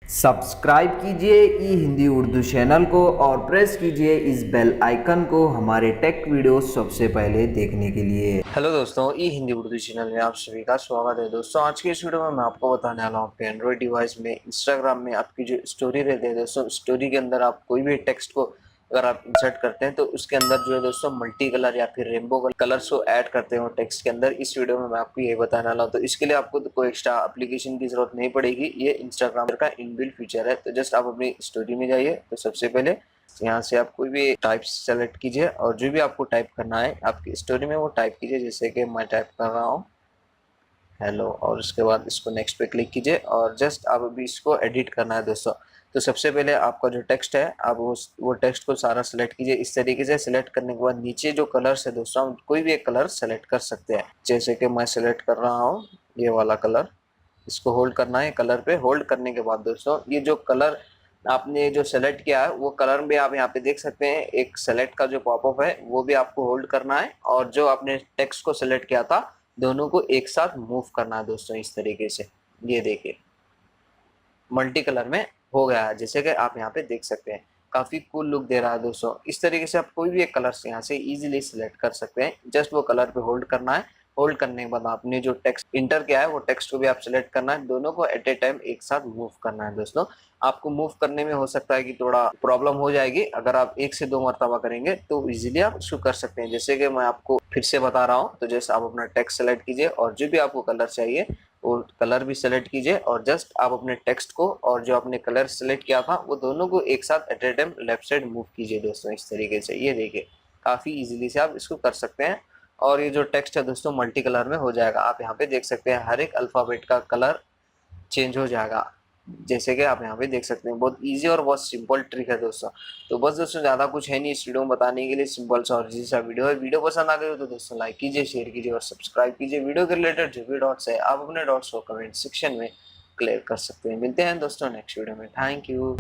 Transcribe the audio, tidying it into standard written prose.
Subscribe कीजिए ई Hindi Urdu channel को और प्रेस कीजिए इस बेल आइकन को हमारे टेक वीडियो सबसे पहले देखने के लिए। हेलो दोस्तों, ई हिंदी उर्दू चैनल में आप सभी का स्वागत है। दोस्तों, आज की इस वीडियो में मैं आपको बताने वाला हूँ आपके एंड्रॉइड डिवाइस में इंस्टाग्राम में आपकी जो स्टोरी रहती है दोस्तों, स्टोरी के अंदर आप कोई भी टेक्स्ट को अगर आप इंसर्ट करते हैं तो उसके अंदर जो है दोस्तों मल्टी कलर या फिर रेनबो कलर्स को ऐड करते हो टेक्स्ट के अंदर। इस वीडियो में मैं आपको ये बताने वाला हूँ। तो इसके लिए आपको तो कोई एक्स्ट्रा एप्लीकेशन की जरूरत नहीं पड़ेगी, ये इंस्टाग्राम का इनबिल्ट फीचर है। तो जस्ट आप अपनी स्टोरी में जाइए। तो सबसे पहले यहाँ से आप कोई भी टाइप सेलेक्ट कीजिए और जो भी आपको टाइप करना है आपकी स्टोरी में वो टाइप कीजिए। जैसे कि मैं टाइप कर रहा हूँ हेलो, और उसके बाद इसको नेक्स्ट पे क्लिक कीजिए और जस्ट आप अभी इसको एडिट करना है दोस्तों। तो सबसे पहले आपका जो टेक्स्ट है आप वो टेक्स्ट को सारा सेलेक्ट कीजिए। इस तरीके से सेलेक्ट करने के बाद नीचे जो कलर्स है दोस्तों, हम कोई भी एक कलर सेलेक्ट कर सकते हैं। जैसे कि मैं सेलेक्ट कर रहा हूँ ये वाला कलर, इसको होल्ड करना है। कलर पे होल्ड करने के बाद दोस्तों ये जो कलर आपने जो सेलेक्ट किया है वो कलर भी आप यहाँ पे देख सकते हैं। एक सेलेक्ट का जो पॉपअप है वो भी आपको होल्ड करना है और जो आपने टेक्स्ट को सेलेक्ट किया था दोनों को एक साथ मूव करना है दोस्तों। इस तरीके से ये देखिए मल्टी कलर में हो गया है, जैसे कि आप यहाँ पे देख सकते हैं। काफी कूल लुक दे रहा है दोस्तों। इस तरीके से आप कोई भी एक कलर से यहाँ से इजीली सिलेक्ट कर सकते हैं। जस्ट वो कलर पे होल्ड करना है। होल्ड करने के बाद आपने जो टेक्स्ट इंटर किया है वो टेक्स्ट को भी आप सिलेक्ट करना है। दोनों को एट ए टाइम एक साथ मूव करना है दोस्तों। आपको मूव करने में हो सकता है कि थोड़ा प्रॉब्लम हो जाएगी। अगर आप एक से दो मरतबा करेंगे तो इजीली आप इसको कर सकते हैं। जैसे कि मैं आपको फिर से बता रहा हूँ। तो जैसे आप अपना टेक्स्ट सेलेक्ट कीजिए और जो भी आपको कलर चाहिए वो कलर भी सेलेक्ट कीजिए और जस्ट आप अपने टेक्स्ट को और जो आपने कलर सेलेक्ट किया था वो दोनों को एक साथ at a time left side move कीजिए दोस्तों। इस तरीके से ये देखिए काफी इजीली से आप इसको कर सकते हैं। और ये जो टेक्स्ट है दोस्तों मल्टी कलर में हो जाएगा। आप यहाँ पे देख सकते हैं हर एक अल्फाबेट का कलर चेंज हो जाएगा। जैसे कि आप यहाँ पे देख सकते हैं बहुत इजी और बहुत सिंपल ट्रिक है दोस्तों। तो बस दोस्तों ज़्यादा कुछ है नहीं इस वीडियो में बताने के लिए, सिंपल सा और इजी सा वीडियो है। वीडियो पसंद आ गई हो तो दोस्तों लाइक कीजिए, शेयर कीजिए और सब्सक्राइब कीजिए। वीडियो के रिलेटेड जो भी डॉट्स है आप अपने डॉट्स को कमेंट सेक्शन में क्लियर कर सकते हैं। मिलते हैं दोस्तों नेक्स्ट वीडियो में। Thank you.